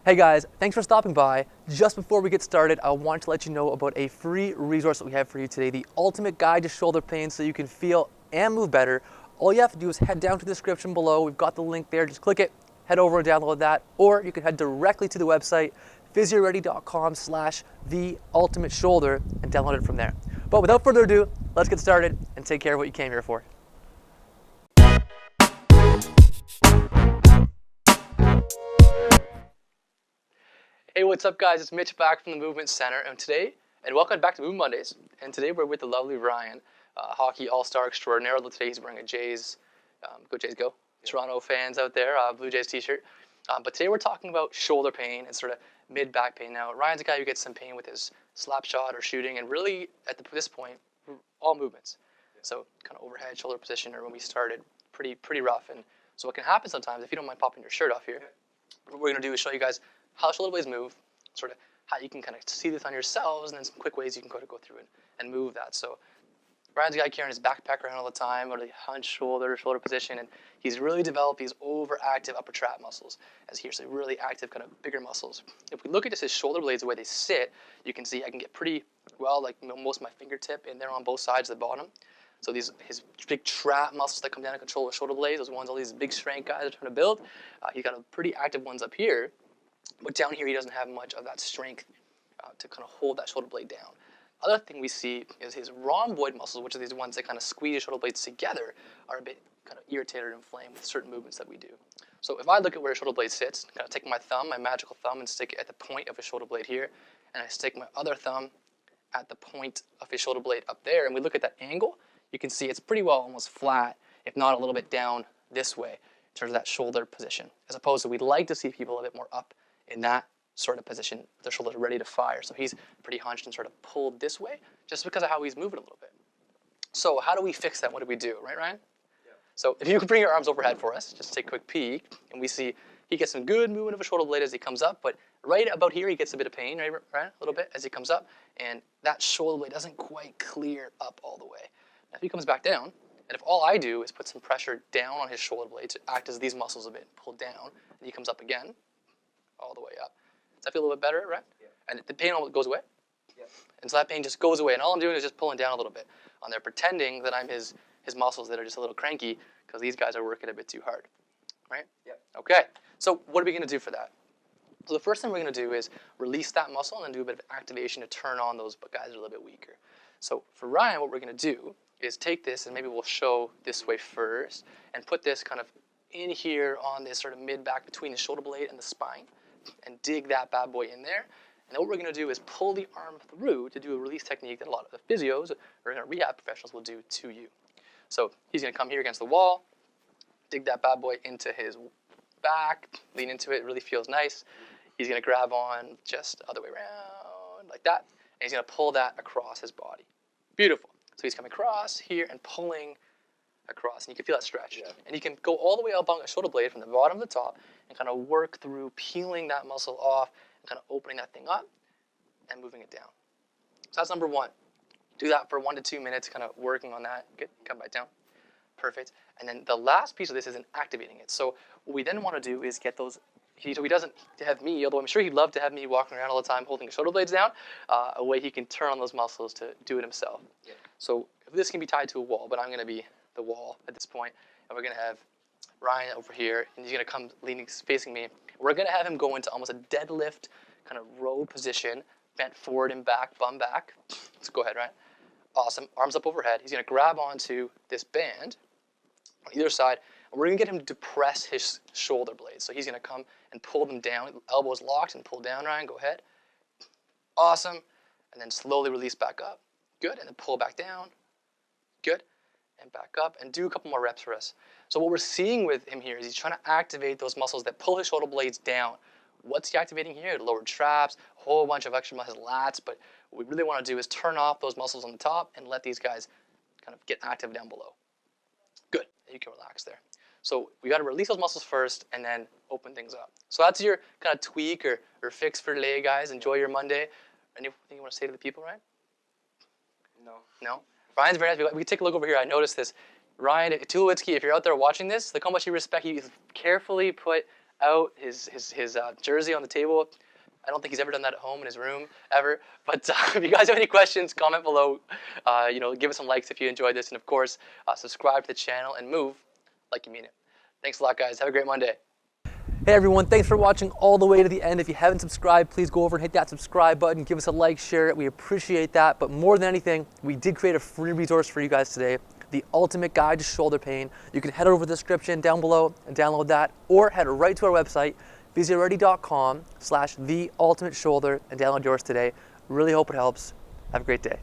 Hey guys, thanks for stopping by. Just before we get started, I want to let you know about a free resource that we have for you today, the ultimate guide to shoulder pain so you can feel and move better. All you have to do is head down to the description below. We've got the link there. Just click it, head over and download that, or you can head directly to the website, PhysioReady.com/theultimateshoulder and download it from there. But without further ado, let's get started and take care of what you came here for. Hey, what's up guys? It's Mitch back from the Movement Center, and welcome back to Movement Mondays. And today we're with the lovely Ryan, hockey all-star extraordinaire. Although today he's wearing a Jays, go Jays go, Toronto fans out there, Blue Jays t-shirt. But today we're talking about shoulder pain and sort of mid-back pain. Now, Ryan's a guy who gets some pain with his slap shot or shooting, and really at this point, all movements. So kind of overhead shoulder position, or when we started, pretty rough. And so what can happen sometimes, if you don't mind popping your shirt off here, what we're gonna do is show you guys how shoulder blades move, sort of how you can kind of see this on yourselves, and then some quick ways you can go through and move that. So Ryan's a guy carrying his backpack around all the time, or the hunched shoulder position, and he's really developed these overactive upper trap muscles as here, so really active, kind of bigger muscles. If we look at just his shoulder blades, the way they sit, you can see I can get pretty well, like most of my fingertip in there on both sides of the bottom. So his big trap muscles that come down and control the shoulder blades, those ones all these big strength guys are trying to build, he's got a pretty active ones up here. But down here, he doesn't have much of that strength to kind of hold that shoulder blade down. Other thing we see is his rhomboid muscles, which are these ones that kind of squeeze the shoulder blades together, are a bit kind of irritated or inflamed with certain movements that we do. So if I look at where a shoulder blade sits, kind of take my thumb, my magical thumb, and stick it at the point of his shoulder blade here, and I stick my other thumb at the point of his shoulder blade up there, and we look at that angle, you can see it's pretty well almost flat, if not a little bit down this way, in terms of that shoulder position, as opposed to we'd like to see people a bit more up in that sort of position, their shoulders ready to fire. So he's pretty hunched and sort of pulled this way just because of how he's moving a little bit. So how do we fix that? What do we do, right, Ryan? Yeah. So if you can bring your arms overhead for us, just take a quick peek, and we see he gets some good movement of a shoulder blade as he comes up, but right about here he gets a bit of pain, right, a little bit as he comes up, and that shoulder blade doesn't quite clear up all the way. Now, if he comes back down, and if all I do is put some pressure down on his shoulder blade to act as these muscles a bit pull down, and he comes up again, all the way up. Does that feel a little bit better, right? Yeah. And the pain almost goes away? Yeah. And so that pain just goes away, and all I'm doing is just pulling down a little bit on there, pretending that I'm his muscles that are just a little cranky because these guys are working a bit too hard, right? Yeah. Okay, so what are we going to do for that? So the first thing we're going to do is release that muscle and then do a bit of activation to turn on those guys that are a little bit weaker. So for Ryan, what we're going to do is take this, and maybe we'll show this way first, and put this kind of in here on this sort of mid-back between the shoulder blade and the spine, and dig that bad boy in there. And then what we're going to do is pull the arm through to do a release technique that a lot of the physios or rehab professionals will do to you. So he's going to come here against the wall, dig that bad boy into his back, lean into it, really feels nice. He's going to grab on just the other way around like that, and he's going to pull that across his body. Beautiful. So he's coming across here and pulling across, and you can feel that stretch. Yeah. And you can go all the way up on the shoulder blade from the bottom to the top and kind of work through peeling that muscle off and kind of opening that thing up and moving it down. So that's number one. Do that for 1 to 2 minutes, kind of working on that. Good, come back down. Perfect. And then the last piece of this is in activating it. So what we then want to do is get those, so he doesn't have me, although I'm sure he'd love to have me walking around all the time holding his shoulder blades down, a way he can turn on those muscles to do it himself. Yeah. So this can be tied to a wall, but I'm going to be the wall at this point, and we're going to have Ryan over here, and he's going to come leaning, facing me. We're going to have him go into almost a deadlift kind of row position, bent forward and back, bum back. Let's go ahead, Ryan. Awesome. Arms up overhead. He's going to grab onto this band on either side, and we're going to get him to press his shoulder blades. So he's going to come and pull them down, elbows locked, and pull down, Ryan. Go ahead. Awesome. And then slowly release back up. Good. And then pull back down. Good. And back up, and do a couple more reps for us. So what we're seeing with him here is he's trying to activate those muscles that pull his shoulder blades down. What's he activating here? Lower traps, a whole bunch of extra muscles, lats, but what we really want to do is turn off those muscles on the top and let these guys kind of get active down below. Good, you can relax there. So we got to release those muscles first and then open things up. So that's your kind of tweak or fix for today, guys. Enjoy your Monday. Anything you want to say to the people, Ryan? No. No? Ryan's very nice. We can take a look over here. I noticed this. Ryan Tulowitzki, if you're out there watching this, look how much you respect. He's carefully put out, his jersey on the table. I don't think he's ever done that at home in his room ever. But if you guys have any questions, comment below. Give us some likes if you enjoyed this, and of course, subscribe to the channel and move like you mean it. Thanks a lot, guys. Have a great Monday. Hey everyone, thanks for watching all the way to the end. If you haven't subscribed, please go over and hit that subscribe button. Give us a like, share it. We appreciate that. But more than anything, we did create a free resource for you guys today, the ultimate guide to shoulder pain. You can head over to the description down below and download that, or head right to our website, PhysioReady.com/theultimateshoulder, and download yours today. Really hope it helps. Have a great day.